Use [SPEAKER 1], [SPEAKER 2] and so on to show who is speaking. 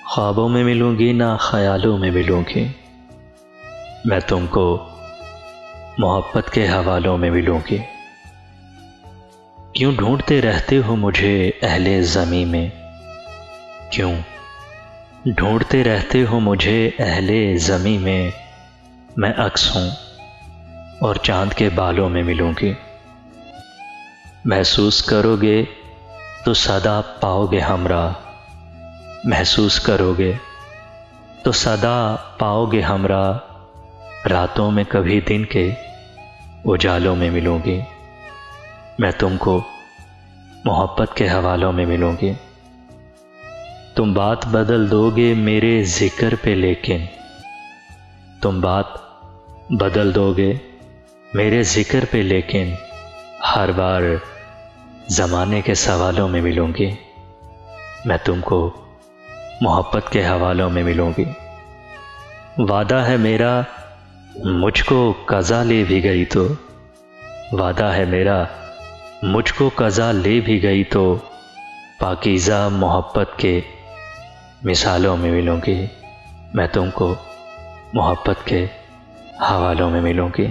[SPEAKER 1] ख्वाबों में मिलूंगी ना ख्यालों में मिलूंगी, मैं तुमको मोहब्बत के हवालों में मिलूंगी। क्यों ढूंढते रहते हो मुझे अहले ज़मी में, क्यों ढूंढते रहते हो मुझे अहले ज़मी में। मैं अक्स हूँ और चांद के बालों में मिलूंगी। महसूस करोगे तो सदा पाओगे हमरा, महसूस करोगे तो सदा पाओगे हमरा। रातों में कभी दिन के उजालों में मिलूंगी, मैं तुमको मोहब्बत के हवालों में मिलूंगी। तुम बात बदल दोगे मेरे जिक्र पे, लेकिन तुम बात बदल दोगे मेरे जिक्र पे, लेकिन हर बार ज़माने के सवालों में मिलूंगी, मैं तुमको मोहब्बत के हवालों में मिलूंगी। वादा है मेरा मुझको कज़ा ले भी गई तो, वादा है मेरा मुझको कज़ा ले भी गई तो, पाकीज़ा मोहब्बत के मिसालों में मिलूंगी, मैं तुमको मोहब्बत के हवालों में मिलूंगी।